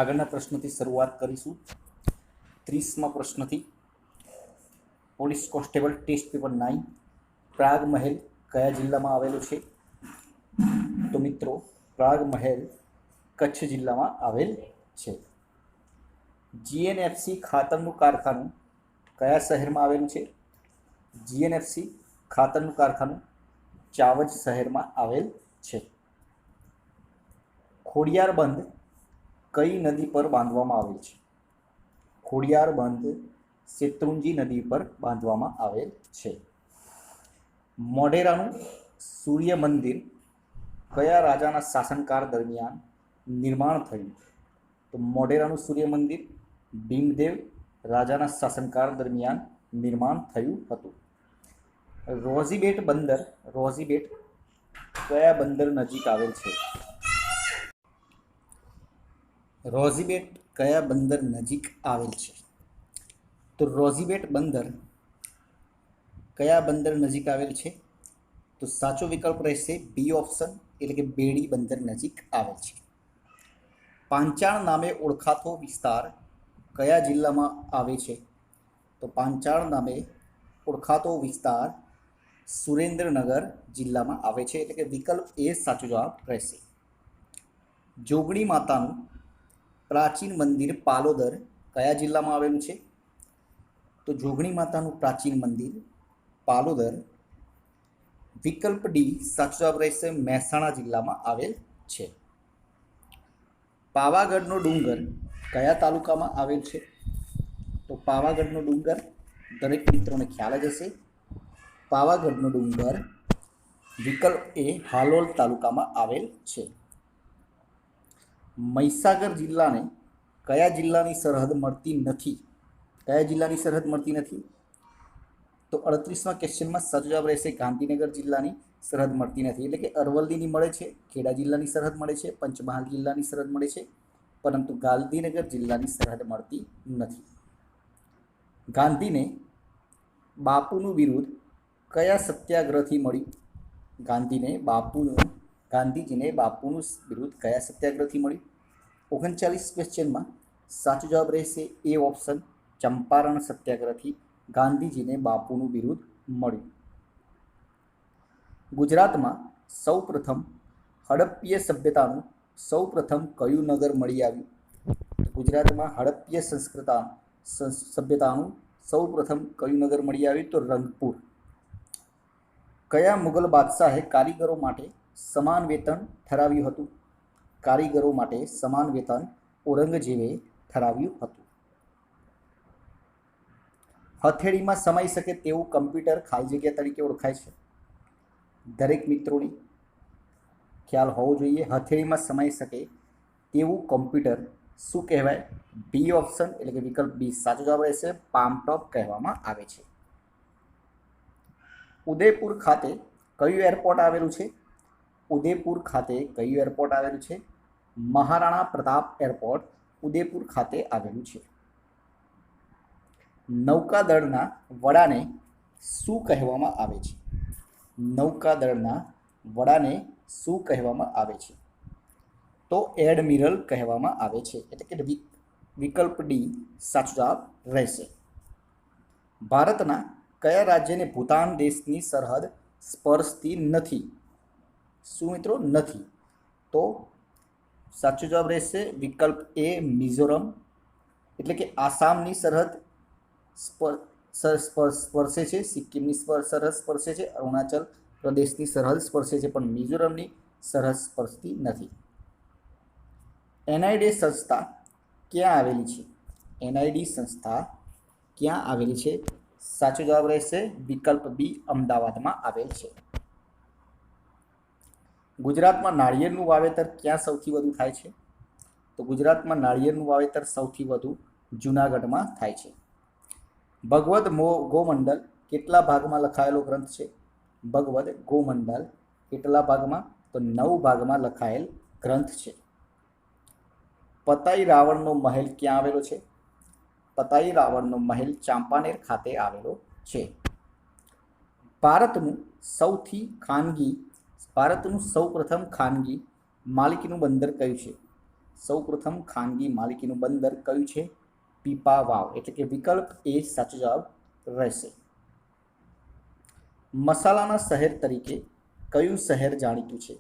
આગળના પ્રશ્નથી શરૂઆત કરીશું. 30મા પ્રશ્નથી. Police constable test paper 9 Prag Mahal કયા જિલ્લામાં આવેલું છે? તો મિત્રો પ્રાગ મહેલ કચ્છ જિલ્લામાં આવેલ છે. જીએનએફસી ખાતરનું કારખાનું કયા શહેરમાં આવેલું છે? જીએનએફસી ખાતરનું કારખાનું ચાવજ શહેરમાં આવેલ છે. ખોડિયાર બંધ કઈ નદી પર બાંધવામાં આવેલ છે? ખોડિયાર બંધ શેત્રુંજી નદી પર બાંધવામાં આવેલ છે. મોઢેરાનું સૂર્ય મંદિર કયા રાજાના શાસનકાળ દરમિયાન નિર્માણ થયું? તો મોઢેરાનું સૂર્ય મંદિર ભીમદેવ રાજાના શાસનકાળ દરમિયાન નિર્માણ થયું હતું. રોઝીબેટ બંદર કયા બંદર નજીક આવેલ છે? રોઝીબેટ કયા બંદર નજીક આવેલ છે? તો રોઝીબેટ બંદર કયા બંદર નજીક આવેલ છે? તો સાચો વિકલ્પ રહેશે બી ઓપ્શન, એટલે કે બેડી બંદર નજીક આવેલ છે. પાંચાળ નામે ઓળખાતો વિસ્તાર કયા જિલ્લામાં આવે છે? તો પાંચાળ નામે ઓળખાતો વિસ્તાર સુરેન્દ્રનગર જિલ્લામાં આવે છે, એટલે કે વિકલ્પ એ સાચો જવાબ રહેશે. જોગણી માતાનું પ્રાચીન મંદિર પાલોદર કયા જિલ્લામાં આવેલું છે? તો જોગણી માતાનું પ્રાચીન મંદિર પાલોદર વિકલ્પ ડી સાચો જવાબ રહેશે, મહેસાણા જિલ્લામાં આવેલ છે. પાવાગઢનો ડુંગર કયા તાલુકામાં આવેલ છે? તો પાવાગઢનો ડુંગર દરેક મિત્રોને ખ્યાલ જ હશે. પાવાગઢનો ડુંગર વિકલ્પ એ હાલોલ તાલુકામાં આવેલ છે. મહીસાગર જિલ્લાને કયા જિલ્લાની સરહદ મળતી નથી? કયા જિલ્લાની સરહદ મળતી નથી? તો 38મા ક્વેશ્ચનમાં સાચો જવાબ રહેશે ગાંધીનગર જિલ્લાની સરહદ મળતી નથી, એટલે કે અરવલ્લીની મળે છે, ખેડા જિલ્લાની સરહદ મળે છે, પંચમહાલ જિલ્લાની સરહદ મળે છે, પરંતુ ગાંધીનગર જિલ્લાની સરહદ મળતી નથી. ગાંધીને બાપુનું બિરુદ કયા સત્યાગ્રહથી મળ્યું? ગાંધીજીને બાપુનું બિરુદ કયા સત્યાગ્રહથી મળ્યું? 39 ક્વેશ્ચનમાં સાચો જવાબ રહેશે એ ઓપ્શન, ચંપારણ સત્યાગ્રહથી ગાંધીજીને બાપુનું બિરુદ મળ્યું. ગુજરાતમાં સૌપ્રથમ હડપ્પીય સભ્યતાનું સૌપ્રથમ કયું નગર મળી આવ્યું? ગુજરાતમાં હડપ્પીય સભ્યતાનું સૌપ્રથમ કયું નગર મળી આવ્યું? તો રંગપુર. કયા મુગલ બાદશાહે કારીગરો માટે સમાન વેતન ઠરાવ્યું હતું? કારીગરો માટે સમાન વેતન ઔરંગઝેબે ઠરાવ્યું હતું. હથેળીમાં સમાઈ શકે તેવું કમ્પ્યુટર ખાલી જગ્યા તરીકે ઓળખાય છે. દરેક મિત્રોને ખ્યાલ હોવો જોઈએ. હથેળીમાં સમાઈ શકે તેવું કમ્પ્યુટર શું કહેવાય? બી ઓપ્શન, એટલે કે વિકલ્પ બી સાચો જવાબ રહેશે, પામટોપ કહેવામાં આવે છે. ઉદયપુર ખાતે કયું એરપોર્ટ આવેલું છે? ઉદયપુર ખાતે કયું એરપોર્ટ આવેલું છે? મહારાણા પ્રતાપ એરપોર્ટ ઉદયપુર ખાતે આવેલું છે. નૌકાદળના વડાને શું કહેવામાં આવે છે? નૌકાદળના વડાને શું કહેવામાં આવે છે? તો એડમિરલ કહેવામાં આવે છે, એટલે કે વિકલ્પ ડી સાચો જવાબ રહેશે. ભારતના કયા રાજ્યને ભૂતાન દેશની સરહદ સ્પર્શતી નથી? શું મિત્રો? નથી. તો સાચો જવાબ રહેશે વિકલ્પ એ મિઝોરમ, એટલે કે આસામની સરહદ સ્પર્શે છે, સિક્કિમની સરહદ સ્પર્શે છે, અરુણાચલ પ્રદેશની સરહદ સ્પર્શે છે, પણ મિઝોરમની સરહદ સ્પર્શતી નથી. એનઆઈડી સંસ્થા ક્યાં આવેલી છે? એનઆઈડી સંસ્થા ક્યાં આવેલી છે? સાચો જવાબ રહેશે વિકલ્પ બી, અમદાવાદમાં આવેલ છે. ગુજરાતમાં નાળિયેરનું વાવેતર ક્યાં સૌથી વધુ થાય છે? તો ગુજરાતમાં નાળિયેરનું વાવેતર સૌથી વધુ જૂનાગઢમાં થાય છે. ભગવદ ગોમંડલ કેટલા ભાગમાં લખાયેલો ગ્રંથ છે? ભગવદ ગોમંડલ કેટલા ભાગમાં? તો 9 ભાગમાં લખાયેલ ગ્રંથ છે. પતાઈ રાવણનો મહેલ ક્યાં આવેલો છે? પતાઈ રાવણનો મહેલ ચાંપાનેર ખાતે આવેલો છે. ભારતનું સૌપ્રથમ ખાનગી માલિકીનું બંદર કયું છે? સૌપ્રથમ ખાનગી માલિકીનું બંદર કયું છે? પીપાવાવ, એટલે કે વિકલ્પ એ સાચો જવાબ રહેશે. મસાલાના શહેર તરીકે કયું શહેર જાણીતું છે?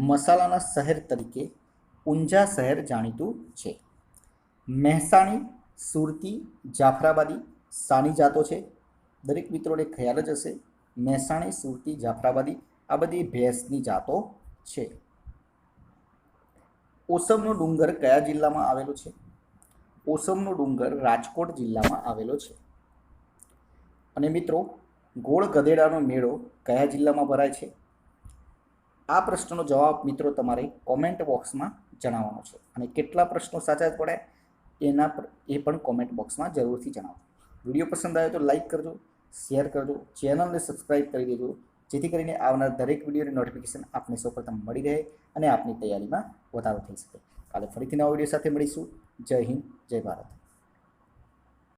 મસાલાના શહેર તરીકે ઊંઝા શહેર જાણીતું છે. મહેસાણી, સુરતી, જાફરાબાદી શાની જાતો છે? દરેક મિત્રોને ખ્યાલ જ હશે. મહેસાણી, સુરતી, જાફરાબાદી આ બધી ભેંસની જાતો છે. ઓસમનો ડુંગર કયા જિલ્લામાં આવેલો છે? ઓસમનો ડુંગર રાજકોટ જિલ્લામાં આવેલો છે. અને મિત્રો, ગોળ ગધેડાનો મેળો કયા જિલ્લામાં ભરાય છે? આ પ્રશ્નનો જવાબ મિત્રો તમારે કોમેન્ટ બોક્સમાં જણાવવાનો છે. અને કેટલા પ્રશ્નો સાચા પડ્યા એ પણ કોમેન્ટ બોક્સમાં જરૂરથી જણાવો. વિડીયો પસંદ આવ્યો તો લાઈક કરજો, શેર કરજો, ચેનલને સબસ્ક્રાઈબ કરી દેજો, જેથી કરીને આવનાર દરેક વિડીયોની નોટિફિકેશન આપને સૌપ્રથમ મળી રહે અને આપની તૈયારીમાં વધારો થઈ શકે. કાલે ફરીથી નવા વિડીયો સાથે મળીશું. જય હિન્દ, જય ભારત.